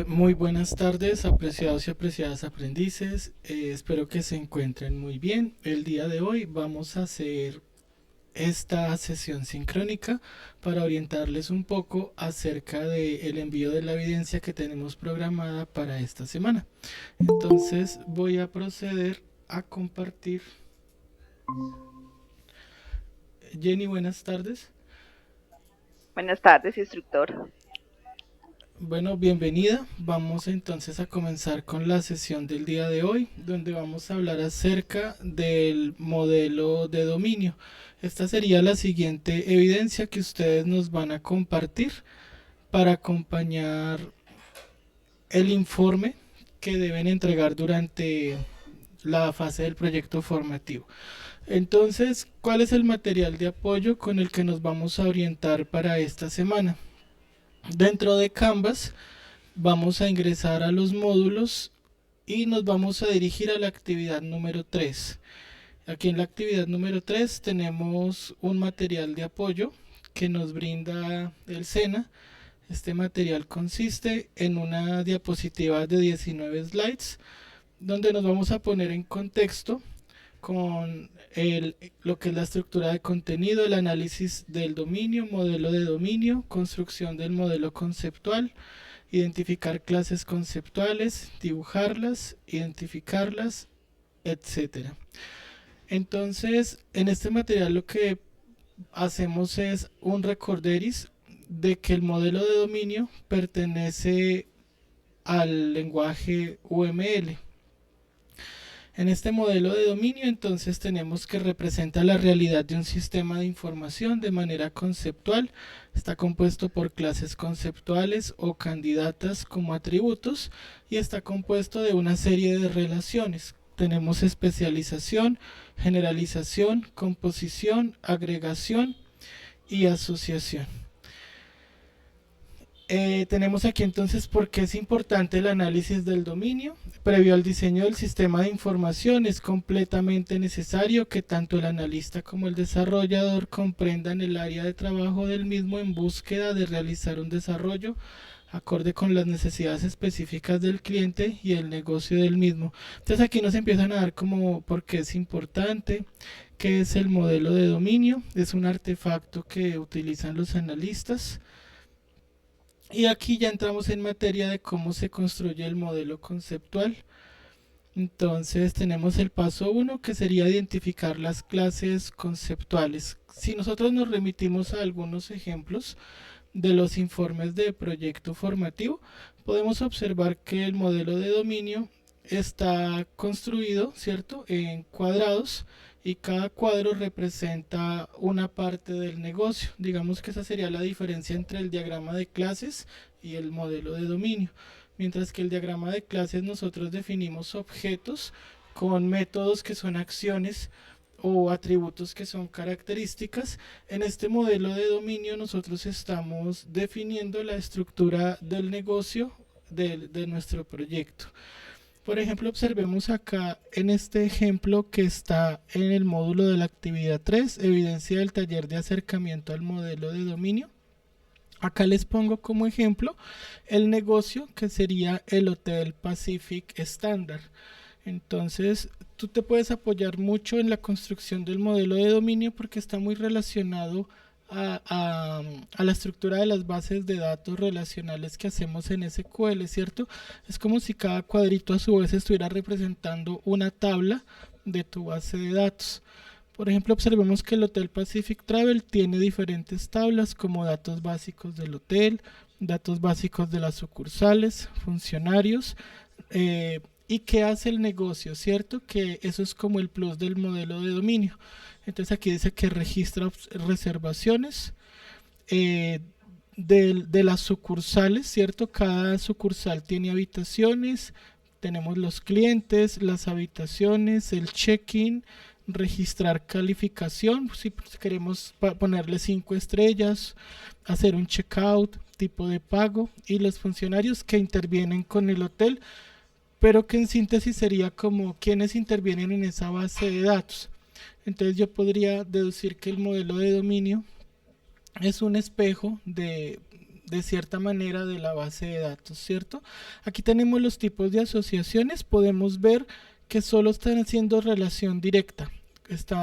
Muy buenas tardes, apreciados y apreciadas aprendices. Espero que se encuentren muy bien. El día de hoy vamos a hacer esta sesión sincrónica para orientarles un poco acerca del envío de la evidencia que tenemos programada para esta semana. Entonces voy a proceder a compartir. Jenny, buenas tardes. Buenas tardes, instructor. Bueno, bienvenida. Vamos entonces a comenzar con la sesión del día de hoy, donde vamos a hablar acerca del modelo de dominio. Esta sería la siguiente evidencia que ustedes nos van a compartir para acompañar el informe que deben entregar durante la fase del proyecto formativo. Entonces, ¿cuál es el material de apoyo con el que nos vamos a orientar para esta semana? Dentro de Canvas vamos a ingresar a los módulos y nos vamos a dirigir a la actividad número 3. Aquí en la actividad número 3 tenemos un material de apoyo que nos brinda el SENA. Este material consiste en una diapositiva de 19 slides donde nos vamos a poner en contexto con lo que es la estructura de contenido, el análisis del dominio, modelo de dominio, construcción del modelo conceptual, identificar clases conceptuales, dibujarlas, identificarlas, etcétera. Entonces, en este material lo que hacemos es un recorderis de que el modelo de dominio pertenece al lenguaje UML. En este modelo de dominio entonces tenemos que representa la realidad de un sistema de información de manera conceptual. Está compuesto por clases conceptuales o candidatas como atributos y está compuesto de una serie de relaciones. Tenemos especialización, generalización, composición, agregación y asociación. Tenemos aquí entonces por qué es importante el análisis del dominio. Previo al diseño del sistema de información es completamente necesario que tanto el analista como el desarrollador comprendan el área de trabajo del mismo en búsqueda de realizar un desarrollo acorde con las necesidades específicas del cliente y el negocio del mismo. Entonces aquí nos empiezan a dar como por qué es importante, qué es el modelo de dominio. Es un artefacto que utilizan los analistas y aquí ya entramos en materia de cómo se construye el modelo conceptual. Entonces tenemos el paso uno que sería identificar las clases conceptuales. Si nosotros nos remitimos a algunos ejemplos de los informes de proyecto formativo, podemos observar que el modelo de dominio está construido, ¿cierto?, en cuadrados y cada cuadro representa una parte del negocio. Digamos que esa sería la diferencia entre el diagrama de clases y el modelo de dominio. Mientras que el diagrama de clases nosotros definimos objetos con métodos que son acciones o atributos que son características. En este modelo de dominio nosotros estamos definiendo la estructura del negocio de nuestro proyecto. Por ejemplo, observemos acá en este ejemplo que está en el módulo de la actividad 3, evidencia del taller de acercamiento al modelo de dominio. Acá les pongo como ejemplo el negocio que sería el Hotel Pacific Standard. Entonces, tú te puedes apoyar mucho en la construcción del modelo de dominio porque está muy relacionado a la estructura de las bases de datos relacionales que hacemos en SQL, ¿cierto? Es como si cada cuadrito a su vez estuviera representando una tabla de tu base de datos. Por ejemplo, observemos que el Hotel Pacific Travel tiene diferentes tablas como datos básicos del hotel, datos básicos de las sucursales, funcionarios, y qué hace el negocio, ¿cierto? Que eso es como el plus del modelo de dominio. Entonces aquí dice que registra reservaciones eh, de las sucursales, ¿cierto? Cada sucursal tiene habitaciones, tenemos los clientes, las habitaciones, el check-in, registrar calificación, si queremos ponerle 5 estrellas, hacer un checkout, tipo de pago y los funcionarios que intervienen con el hotel, pero que en síntesis sería como quienes intervienen en esa base de datos. Entonces yo podría deducir que el modelo de dominio es un espejo de cierta manera de la base de datos, ¿cierto? Aquí tenemos los tipos de asociaciones, podemos ver que solo están haciendo relación directa.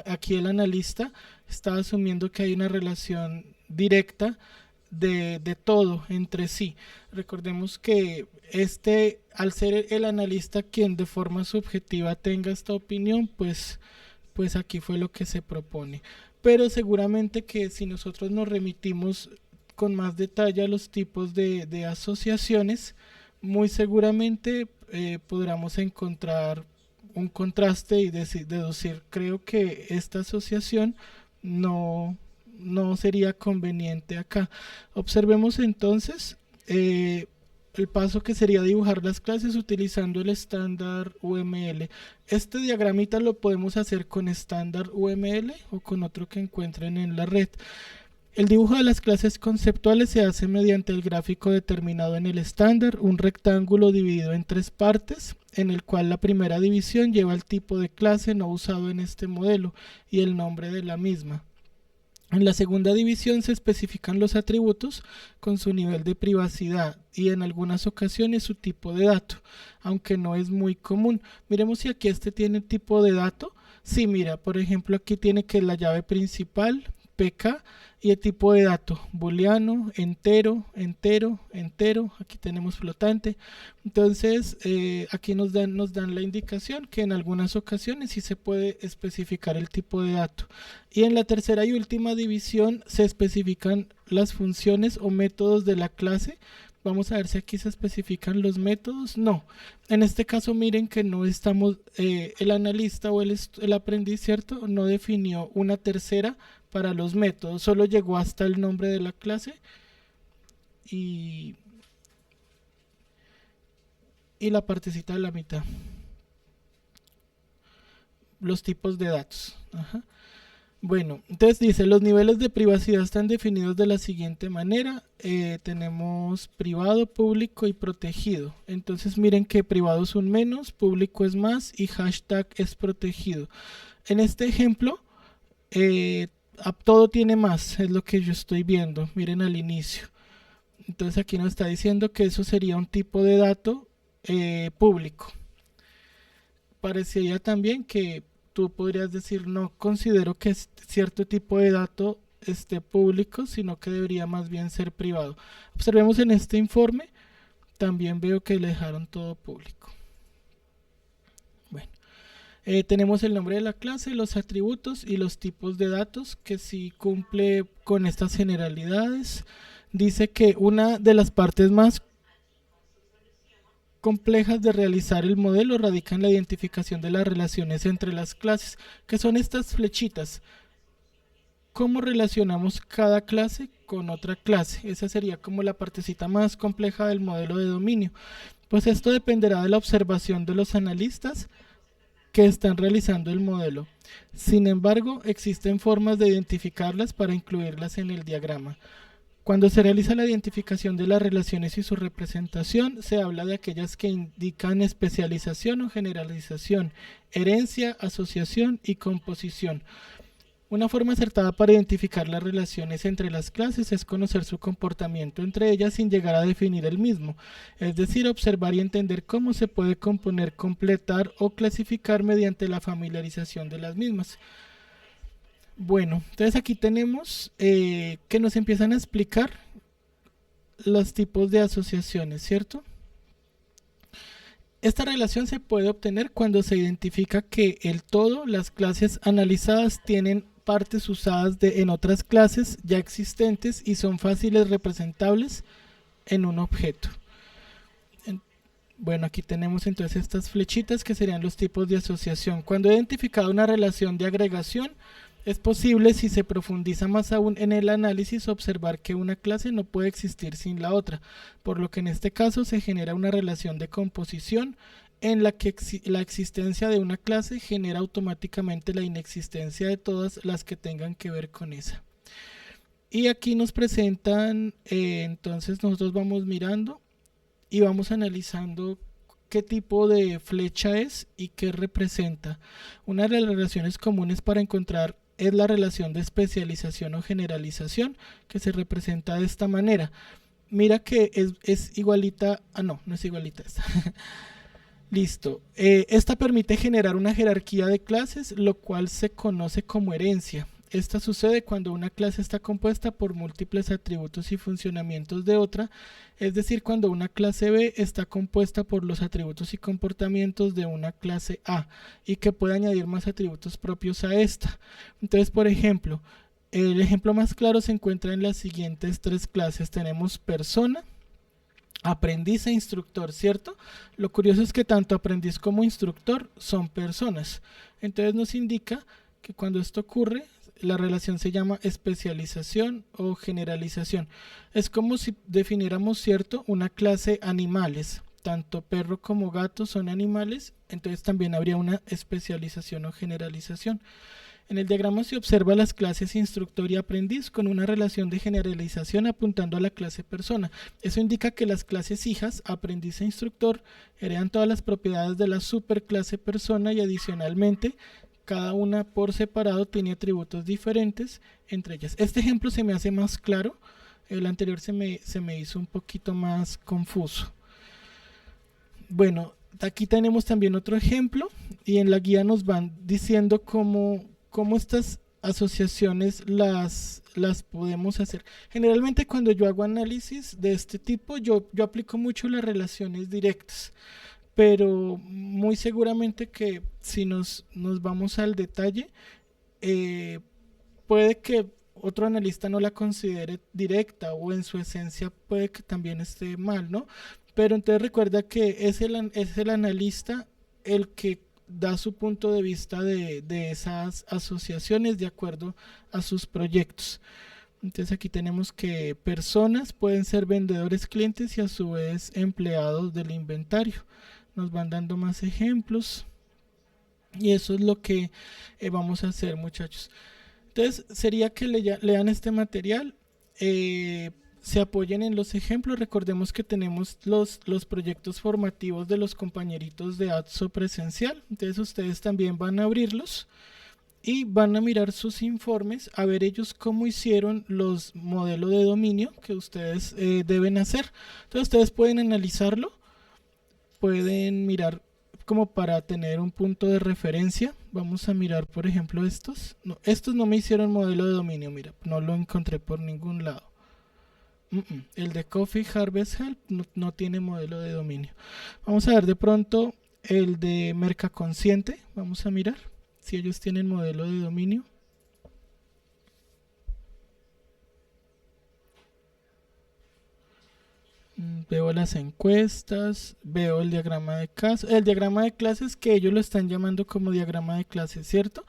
Aquí el analista está asumiendo que hay una relación directa de todo entre sí. Recordemos que al ser el analista quien de forma subjetiva tenga esta opinión, pues aquí fue lo que se propone. Pero seguramente que si nosotros nos remitimos con más detalle a los tipos de asociaciones, muy seguramente podremos encontrar un contraste y deducir, creo que esta asociación no sería conveniente acá. Observemos entonces el paso que sería dibujar las clases utilizando el estándar UML. Este diagramita lo podemos hacer con estándar UML o con otro que encuentren en la red. El dibujo de las clases conceptuales se hace mediante el gráfico determinado en el estándar, un rectángulo dividido en 3 partes, en el cual la primera división lleva el tipo de clase no usado en este modelo y el nombre de la misma. En la segunda división se especifican los atributos con su nivel de privacidad y en algunas ocasiones su tipo de dato, aunque no es muy común. Miremos si aquí este tiene tipo de dato. Sí, mira, por ejemplo aquí tiene que la llave principal, PK, y el tipo de dato, booleano, entero, aquí tenemos flotante. Entonces aquí nos dan la indicación que en algunas ocasiones sí se puede especificar el tipo de dato. Y en la tercera y última división se especifican las funciones o métodos de la clase. Vamos a ver si aquí se especifican los métodos. No, en este caso miren que no estamos, el analista o el aprendiz, ¿cierto? No definió una tercera para los métodos, solo llegó hasta el nombre de la clase y la partecita de la mitad. Los tipos de datos. Ajá. Bueno, entonces dice, los niveles de privacidad están definidos de la siguiente manera. Tenemos privado, público y protegido. Entonces miren que privado es un menos, público es más y hashtag es protegido. En este ejemplo, todo tiene más, es lo que yo estoy viendo. Miren al inicio. Entonces aquí nos está diciendo que eso sería un tipo de dato público. Parecería también que tú podrías decir, no considero que cierto tipo de dato esté público, sino que debería más bien ser privado. Observemos en este informe, también veo que le dejaron todo público. Bueno, tenemos el nombre de la clase, los atributos y los tipos de datos que sí cumple con estas generalidades. Dice que una de las partes más complejas de realizar el modelo radica en la identificación de las relaciones entre las clases, que son estas flechitas. ¿Cómo relacionamos cada clase con otra clase? Esa sería como la partecita más compleja del modelo de dominio. Pues esto dependerá de la observación de los analistas que están realizando el modelo. Sin embargo, existen formas de identificarlas para incluirlas en el diagrama. Cuando se realiza la identificación de las relaciones y su representación, se habla de aquellas que indican especialización o generalización, herencia, asociación y composición. Una forma acertada para identificar las relaciones entre las clases es conocer su comportamiento entre ellas sin llegar a definir el mismo, es decir, observar y entender cómo se puede componer, completar o clasificar mediante la familiarización de las mismas. Bueno, entonces aquí tenemos que nos empiezan a explicar los tipos de asociaciones, ¿cierto? Esta relación se puede obtener cuando se identifica que el todo, las clases analizadas tienen partes usadas en otras clases ya existentes y son fáciles representables en un objeto. Bueno, aquí tenemos entonces estas flechitas que serían los tipos de asociación. Cuando he identificado una relación de agregación, es posible, si se profundiza más aún en el análisis, observar que una clase no puede existir sin la otra, por lo que en este caso se genera una relación de composición en la que la existencia de una clase genera automáticamente la inexistencia de todas las que tengan que ver con esa. Y aquí nos presentan, entonces nosotros vamos mirando y vamos analizando qué tipo de flecha es y qué representa. Una de las relaciones comunes para encontrar es la relación de especialización o generalización, que se representa de esta manera. mira que es igualita, no, no es igualita esta. Listo. Esta permite generar una jerarquía de clases, lo cual se conoce como herencia. Esta sucede cuando una clase está compuesta por múltiples atributos y funcionamientos de otra, es decir, cuando una clase B está compuesta por los atributos y comportamientos de una clase A y que puede añadir más atributos propios a esta. Entonces, por ejemplo, el ejemplo más claro se encuentra en las siguientes tres clases. Tenemos persona, aprendiz e instructor, ¿cierto? Lo curioso es que tanto aprendiz como instructor son personas. Entonces nos indica que cuando esto ocurre, la relación se llama especialización o generalización. Es como si definiéramos, ¿cierto?, una clase animales. Tanto perro como gato son animales, entonces también habría una especialización o generalización. En el diagrama se observa las clases instructor y aprendiz con una relación de generalización apuntando a la clase persona. Eso indica que las clases hijas, aprendiz e instructor, heredan todas las propiedades de la superclase persona y adicionalmente cada una por separado tiene atributos diferentes entre ellas. Este ejemplo se me hace más claro, el anterior se me hizo un poquito más confuso. Bueno, aquí tenemos también otro ejemplo y en la guía nos van diciendo cómo estas asociaciones las podemos hacer. Generalmente cuando yo hago análisis de este tipo, yo aplico mucho las relaciones directas, pero muy seguramente que si nos vamos al detalle, eh, puede que otro analista no la considere directa o en su esencia puede que también esté mal, ¿no? Pero entonces recuerda que es el analista el que da su punto de vista de esas asociaciones de acuerdo a sus proyectos. Entonces aquí tenemos que personas pueden ser vendedores, clientes y a su vez empleados del inventario. Nos van dando más ejemplos y eso es lo que vamos a hacer, muchachos. Entonces sería que lean este material, se apoyen en los ejemplos. Recordemos que tenemos los proyectos formativos de los compañeritos de ADSO presencial, entonces ustedes también van a abrirlos y van a mirar sus informes, a ver ellos cómo hicieron los modelos de dominio que ustedes deben hacer. Entonces ustedes pueden analizarlo, pueden mirar como para tener un punto de referencia. Vamos a mirar, por ejemplo, estos no me hicieron modelo de dominio, mira, no lo encontré por ningún lado. El de Coffee Harvest Help no tiene modelo de dominio. Vamos a ver de pronto el de Mercaconsciente, vamos a mirar si ellos tienen modelo de dominio. Veo las encuestas, veo el diagrama de casos, el diagrama de clases que ellos lo están llamando como diagrama de clases, ¿cierto?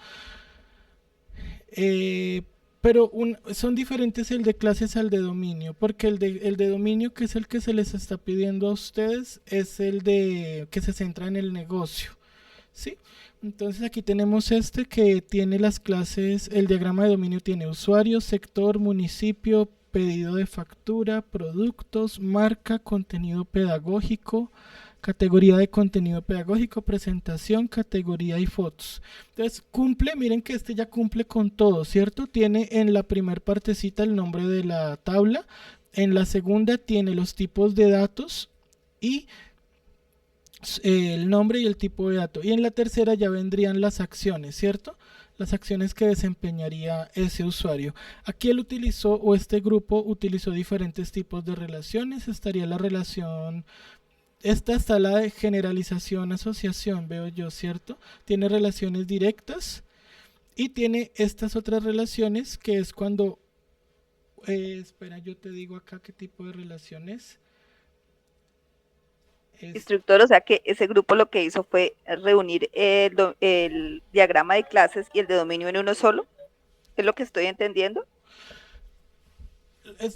Pero son diferentes el de clases al de dominio, porque el de dominio, que es el que se les está pidiendo a ustedes, es el de que se centra en el negocio, ¿sí? Entonces aquí tenemos este que tiene las clases, el diagrama de dominio tiene usuario, sector, municipio, pedido de factura, productos, marca, contenido pedagógico, categoría de contenido pedagógico, presentación, categoría y fotos. Entonces cumple, miren que este ya cumple con todo, ¿cierto? Tiene en la primer partecita el nombre de la tabla, en la segunda tiene los tipos de datos y el nombre y el tipo de dato, y en la tercera ya vendrían las acciones, ¿cierto? Las acciones que desempeñaría ese usuario. Aquí él utilizó, o este grupo utilizó diferentes tipos de relaciones. Estaría la relación, esta está la de generalización, asociación, veo yo, ¿cierto? Tiene relaciones directas y tiene estas otras relaciones que es cuando, espera, yo te digo acá qué tipo de relaciones. Instructor, o sea que ese grupo lo que hizo fue reunir el diagrama de clases y el de dominio en uno solo. ¿Es lo que estoy entendiendo?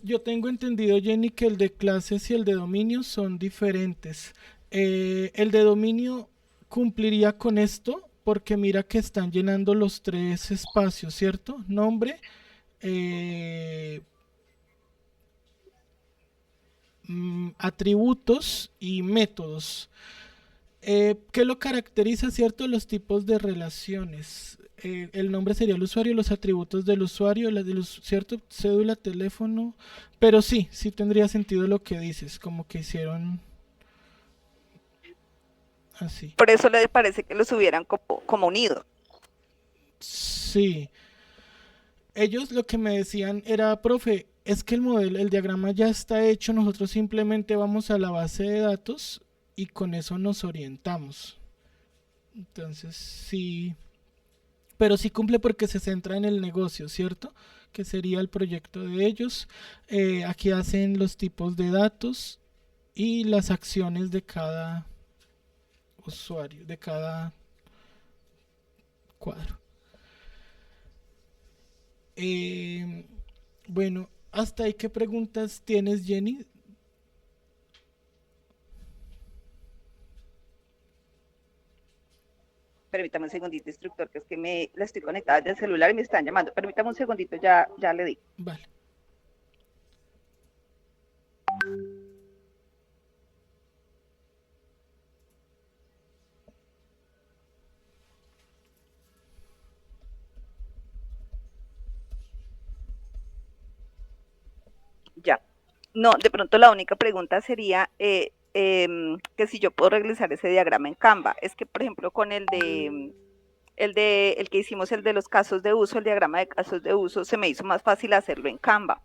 Yo tengo entendido, Jenny, que el de clases y el de dominio son diferentes. El de dominio cumpliría con esto porque mira que están llenando los tres espacios, ¿cierto? Nombre, atributos y métodos. ¿Qué lo caracteriza, cierto? Los tipos de relaciones. el nombre sería el usuario, los atributos del usuario, cierto, cédula, teléfono, pero sí, sí tendría sentido lo que dices, como que hicieron así. Por eso le parece que los hubieran como unido. Sí, ellos lo que me decían era, profe, es que el modelo, el diagrama ya está hecho, nosotros simplemente vamos a la base de datos y con eso nos orientamos. Entonces, sí, pero sí cumple porque se centra en el negocio, ¿cierto? Que sería el proyecto de ellos. Aquí hacen los tipos de datos y las acciones de cada usuario, de cada cuadro. Eh, bueno, hasta ahí, ¿qué preguntas tienes, Jenny? Permítame un segundito, instructor, que es que la estoy conectada del celular y me están llamando. Permítame un segundito, ya le digo. Vale. Ya. No, de pronto la única pregunta sería que si yo puedo realizar ese diagrama en Canva. Es que, por ejemplo, con el que hicimos, el de los casos de uso, el diagrama de casos de uso, se me hizo más fácil hacerlo en Canva.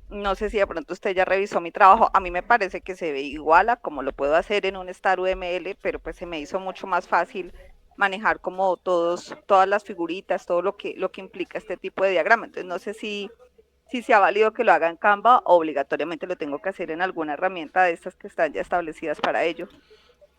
No sé si de pronto usted ya revisó mi trabajo. A mí me parece que se ve igual a como lo puedo hacer en un Star UML, pero pues se me hizo mucho más fácil manejar como todas las figuritas, todo lo que implica este tipo de diagrama. Entonces no sé si sea válido que lo haga en Canva o obligatoriamente lo tengo que hacer en alguna herramienta de estas que están ya establecidas para ello.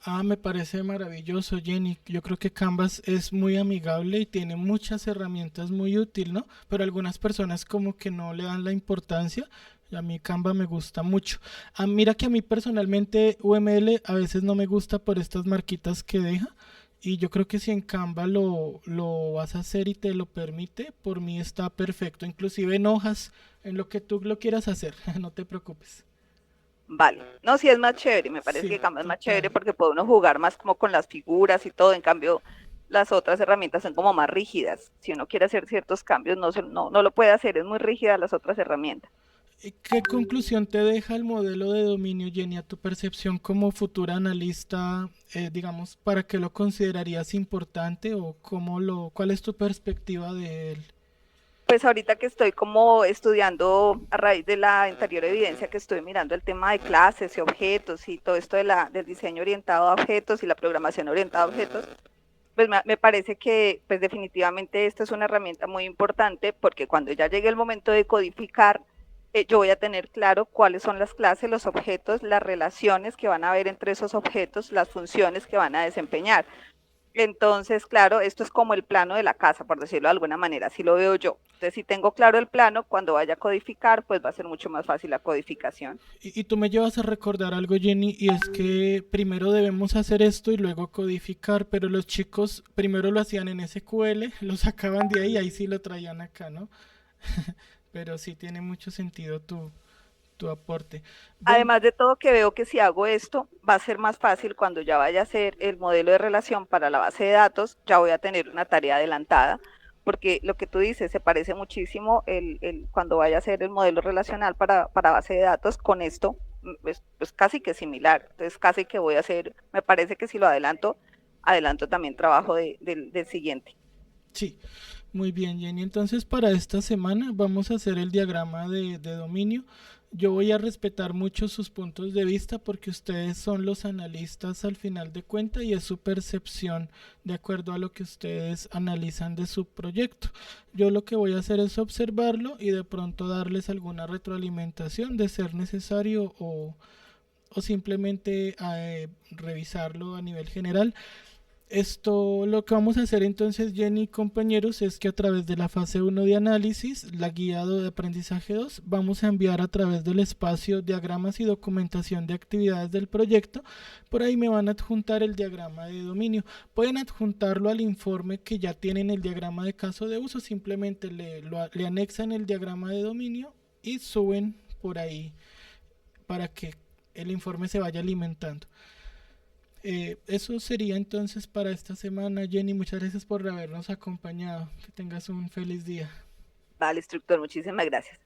Ah, me parece maravilloso, Jenny. Yo creo que Canvas es muy amigable y tiene muchas herramientas muy útiles, ¿no? Pero algunas personas como que no le dan la importancia. Y a mí Canva me gusta mucho. Ah, mira que a mí personalmente UML a veces no me gusta por estas marquitas que deja. Y yo creo que si en Canva lo vas a hacer y te lo permite, por mí está perfecto. Inclusive en hojas, en lo que tú lo quieras hacer, no te preocupes. Vale. No, sí es más chévere, me parece Sí, que Canva es más chévere total. porque puede uno jugar más como con las figuras y todo, en cambio las otras herramientas son como más rígidas. Si uno quiere hacer ciertos cambios, no lo puede hacer, es muy rígida las otras herramientas. ¿Qué conclusión te deja el modelo de dominio, Jenny, a tu percepción como futura analista? Digamos, ¿para qué lo considerarías importante o cuál es tu perspectiva de él? Pues ahorita que estoy como estudiando a raíz de la anterior evidencia que estoy mirando el tema de clases y objetos y todo esto del diseño orientado a objetos y la programación orientada a objetos, pues me parece que pues definitivamente esta es una herramienta muy importante porque cuando ya llegue el momento de codificar, yo voy a tener claro cuáles son las clases, los objetos, las relaciones que van a haber entre esos objetos, las funciones que van a desempeñar. Entonces, claro, esto es como el plano de la casa, por decirlo de alguna manera, así lo veo yo. Entonces, si tengo claro el plano, cuando vaya a codificar, pues va a ser mucho más fácil la codificación. Y tú me llevas a recordar algo, Jenny, y es que primero debemos hacer esto y luego codificar, pero los chicos primero lo hacían en SQL, lo sacaban de ahí, ahí sí lo traían acá, ¿no? Pero sí tiene mucho sentido tu aporte. Bueno, Además de todo, que veo que si hago esto, va a ser más fácil cuando ya vaya a hacer el modelo de relación para la base de datos, ya voy a tener una tarea adelantada, porque lo que tú dices se parece muchísimo cuando vaya a hacer el modelo relacional para base de datos con esto, pues casi que similar. Entonces, casi que voy a hacer, me parece que si lo adelanto, adelanto también trabajo del siguiente. sí, muy bien, Jenny. Entonces, para esta semana vamos a hacer el diagrama de dominio. Yo voy a respetar mucho sus puntos de vista porque ustedes son los analistas al final de cuenta y es su percepción de acuerdo a lo que ustedes analizan de su proyecto. Yo lo que voy a hacer es observarlo y de pronto darles alguna retroalimentación de ser necesario o simplemente revisarlo a nivel general. Esto lo que vamos a hacer entonces, Jenny y compañeros, es que a través de la fase uno de análisis, la guía de aprendizaje 2, vamos a enviar a través del espacio diagramas y documentación de actividades del proyecto. Por ahí me van a adjuntar el diagrama de dominio. Pueden adjuntarlo al informe que ya tienen el diagrama de caso de uso, simplemente le anexan el diagrama de dominio y suben por ahí para que el informe se vaya alimentando. Eso sería entonces para esta semana. Jenny, muchas gracias por habernos acompañado. Que tengas un feliz día. Vale, instructor, muchísimas gracias.